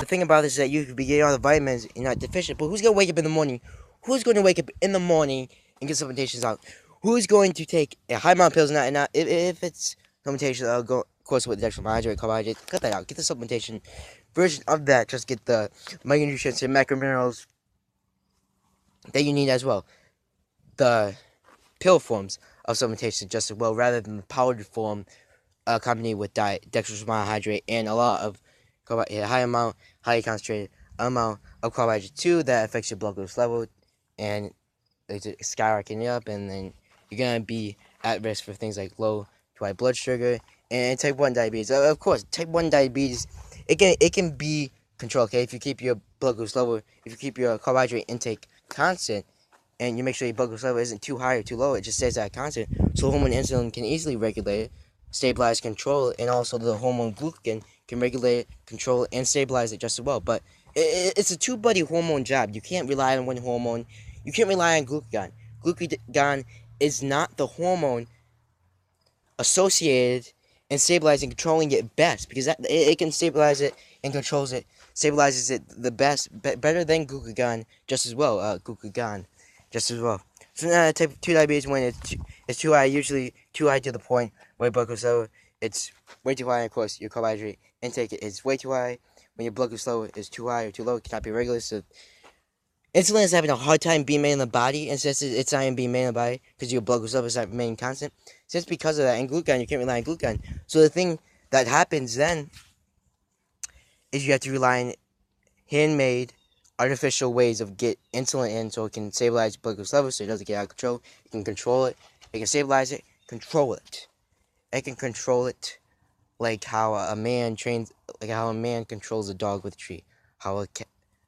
thing about this is that you could be getting all the vitamins and not deficient. But who's gonna wake up in the morning? Who's going to wake up in the morning and get supplementations out? Who's going to take a high amount of pills? Not if it's supplementation, I'll go of course with dextrohydrate, carbohydrate. Cut that out. Get the supplementation version of that. Just get the micronutrients and macrominerals that you need as well. The pill forms of supplementation just as well, rather than the powdered form accompanied with dextrose monohydrate and a lot of highly concentrated amount of carbohydrate too that affects your blood glucose level and it's skyrocketing up, and then you're gonna be at risk for things like low to high blood sugar and type 1 diabetes. Of course, type 1 diabetes it can be controlled. Okay, if you keep your blood glucose level, if you keep your carbohydrate intake constant, and you make sure your blood glucose level isn't too high or too low, it just stays at constant. So hormone insulin can easily regulate it, stabilize, control it, and also the hormone glucagon can regulate it, control it, and stabilize it just as well. But it's a two-buddy hormone job. You can't rely on one hormone. You can't rely on glucagon. Glucagon is not the hormone associated and stabilizing, controlling it best, because it can stabilize it and controls it, stabilizes it the best, better than glucagon just as well. Glucagon just as well. So now type 2 diabetes, when it's too high, usually too high to the point where blood glucose level it's way too high. Of course, your carbohydrate intake is way too high. When your blood glucose level is too high or too low, it cannot be regular. So insulin is having a hard time being made in the body, and since it's not even being made in the body because your blood glucose level is not remaining constant, since because of that, and glucagon, you can't rely on glucagon. So the thing that happens then is you have to rely on handmade, artificial ways of get insulin in so it can stabilize blood glucose level so it doesn't get out of control. It can control it. It can stabilize it, control it. It can control it like how a man controls a dog with a tree. How a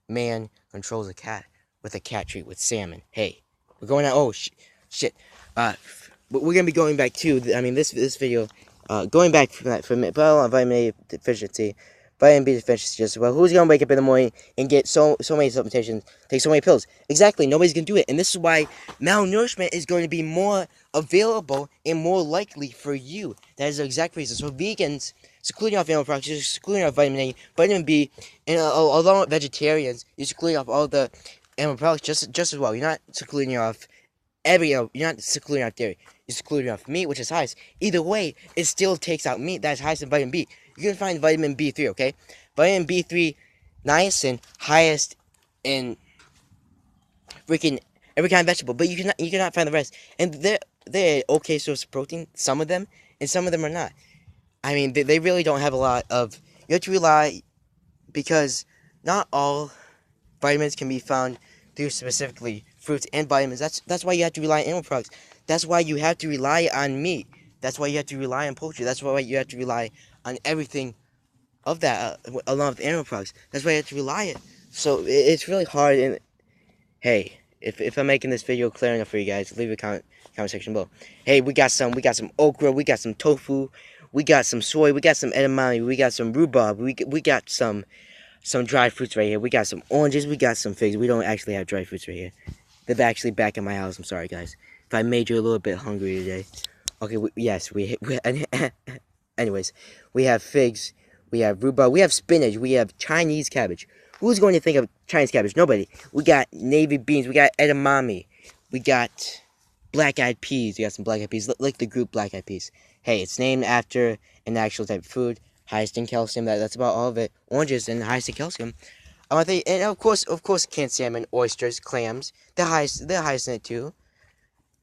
man controls a cat with a cat treat with salmon. Hey, we're going out. Oh, shit. But we're going to be going back to, this video, going back from that for a minute. But I want vitamin A deficiency, vitamin B deficiency as well. Who's going to wake up in the morning and get so many supplementations, take so many pills? Exactly, nobody's going to do it. And this is why malnourishment is going to be more available and more likely for you. That is the exact reason. So vegans, secluding off animal products, you're secluding off vitamin A, vitamin B, and along with vegetarians, you're secluding off all the animal products just as well. You're not secluding off you're not secluding off dairy. You're secluding off meat, which is highest. Either way, it still takes out meat that's highest in vitamin B. You can find vitamin B3, okay? Vitamin B3, niacin, highest in freaking every kind of vegetable, but you cannot find the rest. And they're okay source of protein, some of them, and some of them are not. I mean, they really don't have a lot of. You have to rely, because not all vitamins can be found through specifically fruits and vitamins. That's why you have to rely on animal products. That's why you have to rely on meat. That's why you have to rely on poultry. That's why you have to rely on everything of that along with animal products. That's why you have to rely on it. So it's really hard. And hey, if I'm making this video clear enough for you guys, leave a comment section below. Hey, we got some okra, we got some tofu, we got some soy, we got some edamame, we got some rhubarb, we got some dried fruits right here. We got some oranges, we got some figs. We don't actually have dried fruits right here. They're actually back in my house. I'm sorry, guys, if I made you a little bit hungry today. Okay, anyways, we have figs, we have rhubarb, we have spinach, we have Chinese cabbage. Who's going to think of Chinese cabbage? Nobody. We got navy beans, we got edamame, we got black-eyed peas. We got some black-eyed peas, like the group Black-Eyed Peas. Hey, it's named after an actual type of food, highest in calcium. That's about all of it. Oranges and highest in calcium. And of course, canned salmon, oysters, clams. They're highest in it too.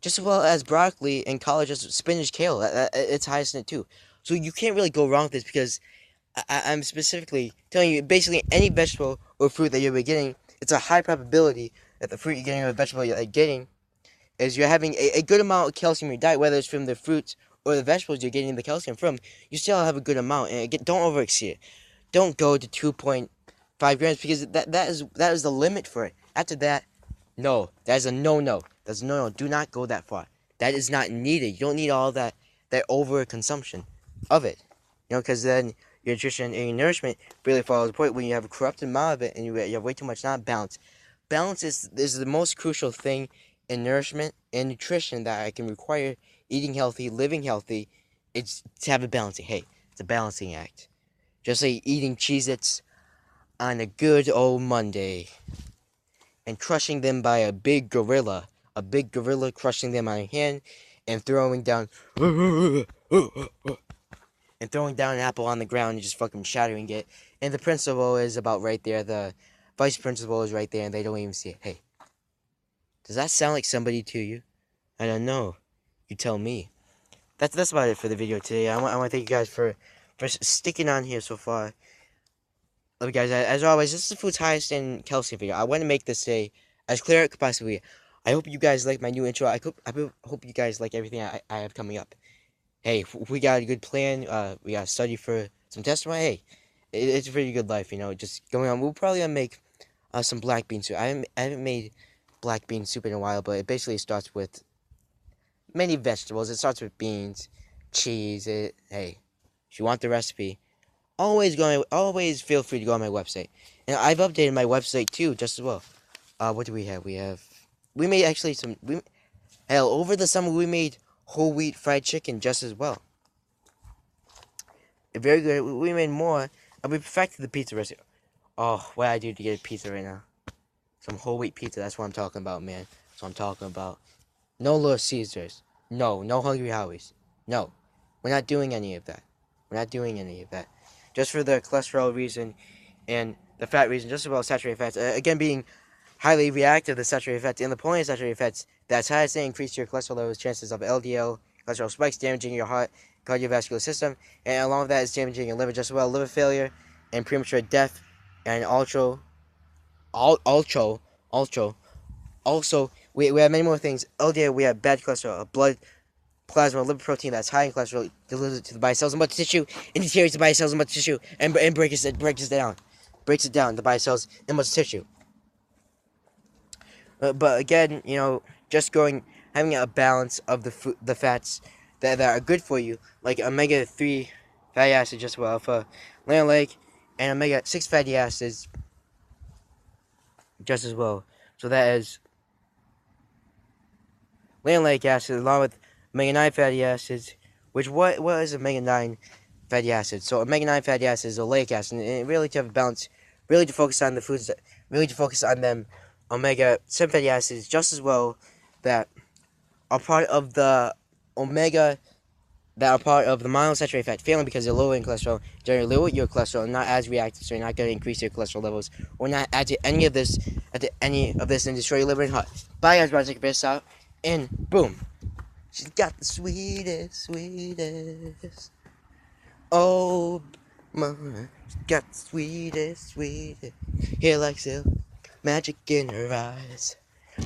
Just as well as broccoli and collard, just spinach, kale. It's highest in it too. So you can't really go wrong with this, because I'm specifically telling you, basically any vegetable or fruit that you're getting, it's a high probability that the fruit you're getting or the vegetable you're getting is you're having a good amount of calcium in your diet, whether it's from the fruits or the vegetables you're getting the calcium from. You still have a good amount, and don't overexceed it. Don't go to 2.5 grams, because that is the limit for it. After that, no, that is a no-no. That's a no-no. Do not go that far. That is not needed. You don't need all that overconsumption of it. Because then your nutrition and your nourishment really falls apart when you have a corrupted amount of it and you have way too much not balance. Balance is the most crucial thing in nourishment and nutrition that I can require. Eating healthy, living healthy, it's to have a balancing. Hey, it's a balancing act. Just like eating Cheez-Its, on a good old Monday and crushing them by a big gorilla. A big gorilla crushing them on a hand and throwing down and throwing down an apple on the ground and just fucking shattering it. And the principal is about right there. The vice principal is right there and they don't even see it. Hey, does that sound like somebody to you? I don't know. You tell me. That's about it for the video today. I want to thank you guys for sticking on here so far. Love you guys. As always, this is the food's highest in calcium video. I want to make this day as clear as it could possibly be. I hope you guys like my new intro. I hope you guys like everything I have coming up. Hey, we got a good plan. We got to study for some testimony. Hey, it's a pretty good life, you know. Just going on. We'll probably make some black bean soup. I haven't made black bean soup in a while, but it basically starts with many vegetables. It starts with beans, cheese. Hey, if you want the recipe, always feel free to go on my website. And I've updated my website too, just as well. What do we have? We made actually hell, over the summer we made whole wheat fried chicken just as well. Very good. We made more. And we perfected the pizza recipe. Oh, what I do to get a pizza right now? Some whole wheat pizza. That's what I'm talking about, man. That's what I'm talking about. No Little Caesars. No Hungry Howies. No. We're not doing any of that. We're not doing any of that. Just for the cholesterol reason and the fat reason, just as well as saturated fats. Again, being highly reactive to saturated fats and the point of saturated fats, that's how they increase your cholesterol levels, chances of LDL, cholesterol spikes, damaging your heart, cardiovascular system, and along with that is damaging your liver just as well, liver failure, and premature death, and also, we have many more things. LDL, we have bad cholesterol, blood plasma, liver protein that's high in cholesterol, delivers it to the body cells and muscle tissue, and deteriorates the body cells and muscle tissue, and breaks it down, the body cells and muscle tissue. But again, you know, just having a balance of the fats that are good for you, like omega-3 fatty acids, just well, alpha linoleic, and omega-6 fatty acids, just as well. So that is linoleic acid along with omega-9 fatty acids, which what is omega-9 fatty acid? So omega-9 fatty acid is oleic acid, and really to have a balance, really to focus on the foods, really to focus on them omega-7 fatty acids just as well that are part of the monounsaturated fat family because they're lower in cholesterol, generally lower your cholesterol, and not as reactive, so you're not going to increase your cholesterol levels or not add to any of this and destroy your liver and heart. Bye guys, take a piss out, and boom. She's got the sweetest. Oh, mama, she's got the sweetest. Hair like silk, magic in her eyes.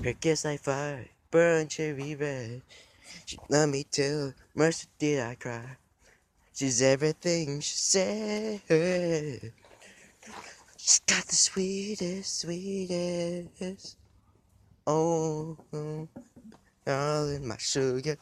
Her kiss like fire, burn cherry red. She loved me till mercy did I cry. She's everything she said. She's got the sweetest. Oh, all in my sugar.